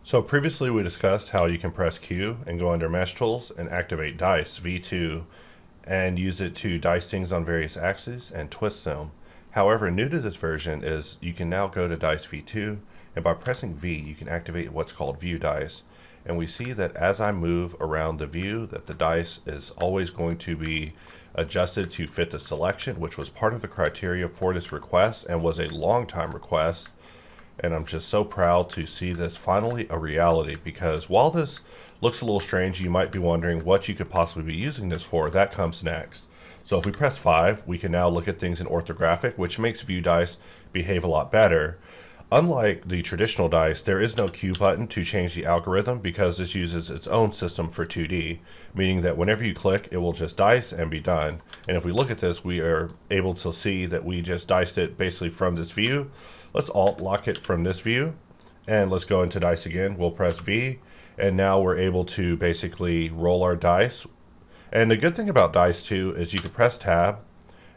So previously we discussed how you can press Q and go under Mesh Tools and activate DiceV2 and use it to dice things on various axes and twist them. However, new to this version is you can now go to DiceV2 and by pressing V you can activate what's called View Dice. And we see that as I move around the view that the dice is always going to be adjusted to fit the selection, which was part of the criteria for this request and was a long time request. And I'm just so proud to see this finally a reality, because while this looks a little strange, you might be wondering what you could possibly be using this for. That comes next. So if we press 5, we can now look at things in orthographic, which makes view dice behave a lot better. Unlike the traditional dice, there is no Q button to change the algorithm because this uses its own system for 2D, meaning that whenever you click, it will just dice and be done. And if we look at this, we are able to see that we just diced it basically from this view. Let's alt lock it from this view and let's go into dice again. We'll press V and now we're able to basically roll our dice. And the good thing about dice too is you can press tab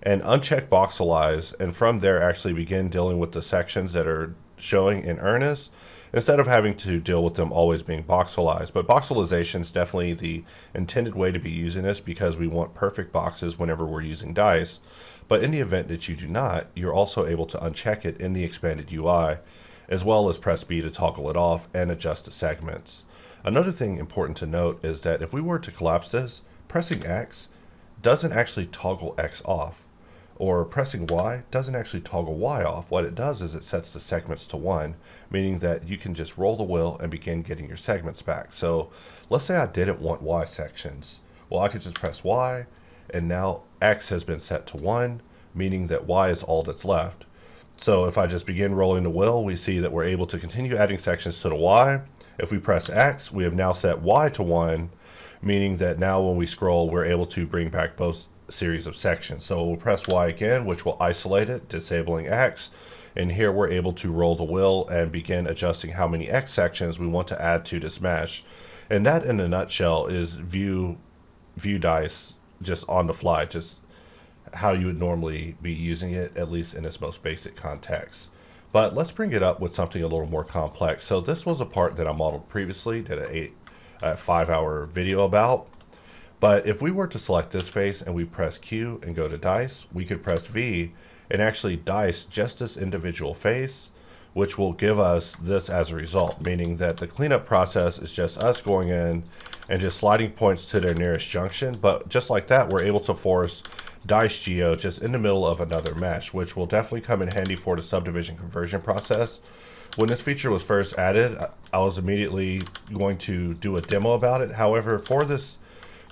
and uncheck voxelize, and from there actually begin dealing with the sections that are showing in earnest instead of having to deal with them always being voxelized. But voxelization is definitely the intended way to be using this because we want perfect boxes whenever we're using dice. But in the event that you do not, you're also able to uncheck it in the expanded UI, as well as press B to toggle it off and adjust the segments. Another thing important to note is that if we were to collapse this, pressing X doesn't actually toggle X off, or pressing Y doesn't actually toggle Y off. What it does is it sets the segments to 1, meaning that you can just roll the wheel and begin getting your segments back. So let's say I didn't want Y sections. Well, I could just press Y, and now X has been set to 1, meaning that Y is all that's left. So if I just begin rolling the wheel, we see that we're able to continue adding sections to the Y. If we press X, we have now set Y to 1, meaning that now when we scroll, we're able to bring back both series of sections. So we'll press Y again, which will isolate it, disabling X. And here we're able to roll the wheel and begin adjusting how many X sections we want to add to this mesh. And that in a nutshell is view dice just on the fly, just how you would normally be using it, at least in its most basic context. But let's bring it up with something a little more complex. So this was a part that I modeled previously, did a 5-hour video about. But if we were to select this face and we press Q and go to dice, we could press V and actually dice just this individual face, which will give us this as a result, meaning that the cleanup process is just us going in and just sliding points to their nearest junction. But just like that, we're able to force dice geo just in the middle of another mesh, which will definitely come in handy for the subdivision conversion process. When this feature was first added, I was immediately going to do a demo about it. However, for this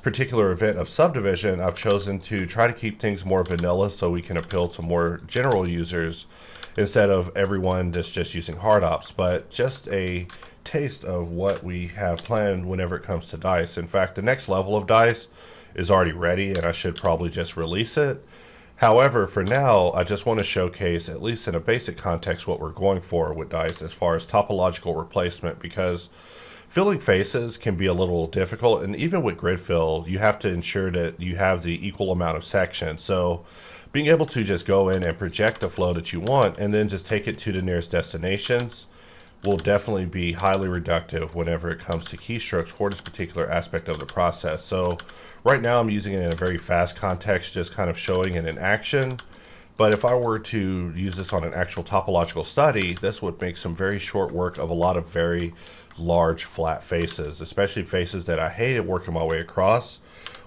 particular event of subdivision, I've chosen to try to keep things more vanilla so we can appeal to more general users instead of everyone that's just using HardOps, but just a taste of what we have planned whenever it comes to dice. In fact, the next level of dice is already ready and I should probably just release it. However, for now, I just want to showcase, at least in a basic context, what we're going for with dice as far as topological replacement, because filling faces can be a little difficult, and even with grid fill, you have to ensure that you have the equal amount of sections. So being able to just go in and project the flow that you want and then just take it to the nearest destinations will definitely be highly reductive whenever it comes to keystrokes for this particular aspect of the process. So right now I'm using it in a very fast context, just kind of showing it in action. But if I were to use this on an actual topological study, this would make some very short work of a lot of very large flat faces, especially faces that I hated working my way across.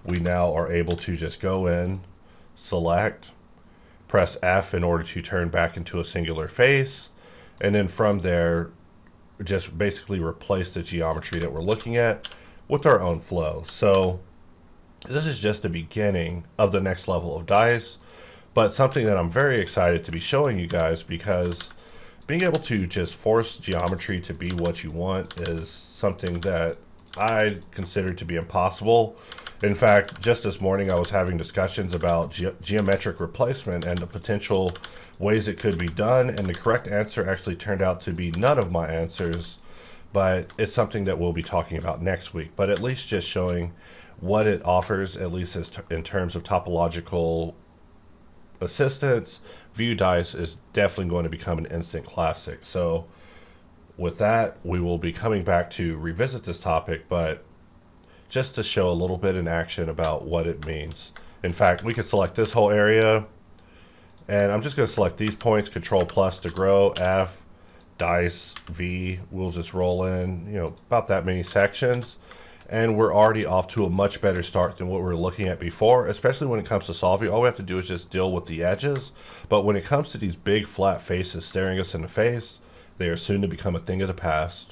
We now are able to just go in, select, press F in order to turn back into a singular face, and then from there just basically replace the geometry that we're looking at with our own flow. So this is just the beginning of the next level of dice, but something that I'm very excited to be showing you guys, because being able to just force geometry to be what you want is something that I consider to be impossible. In fact, just this morning I was having discussions about geometric replacement and the potential ways it could be done, and the correct answer actually turned out to be none of my answers, but it's something that we'll be talking about next week. But at least just showing what it offers, at least in terms of topological assistance, view dice is definitely going to become an instant classic. So with that, we will be coming back to revisit this topic, but just to show a little bit in action about what it means. In fact, we could select this whole area, and I'm just going to select these points, Control plus to grow, F, Dice, V, we'll just roll in, about that many sections. And we're already off to a much better start than what we were looking at before, especially when it comes to solving. All we have to do is just deal with the edges. But when it comes to these big flat faces staring us in the face, they are soon to become a thing of the past.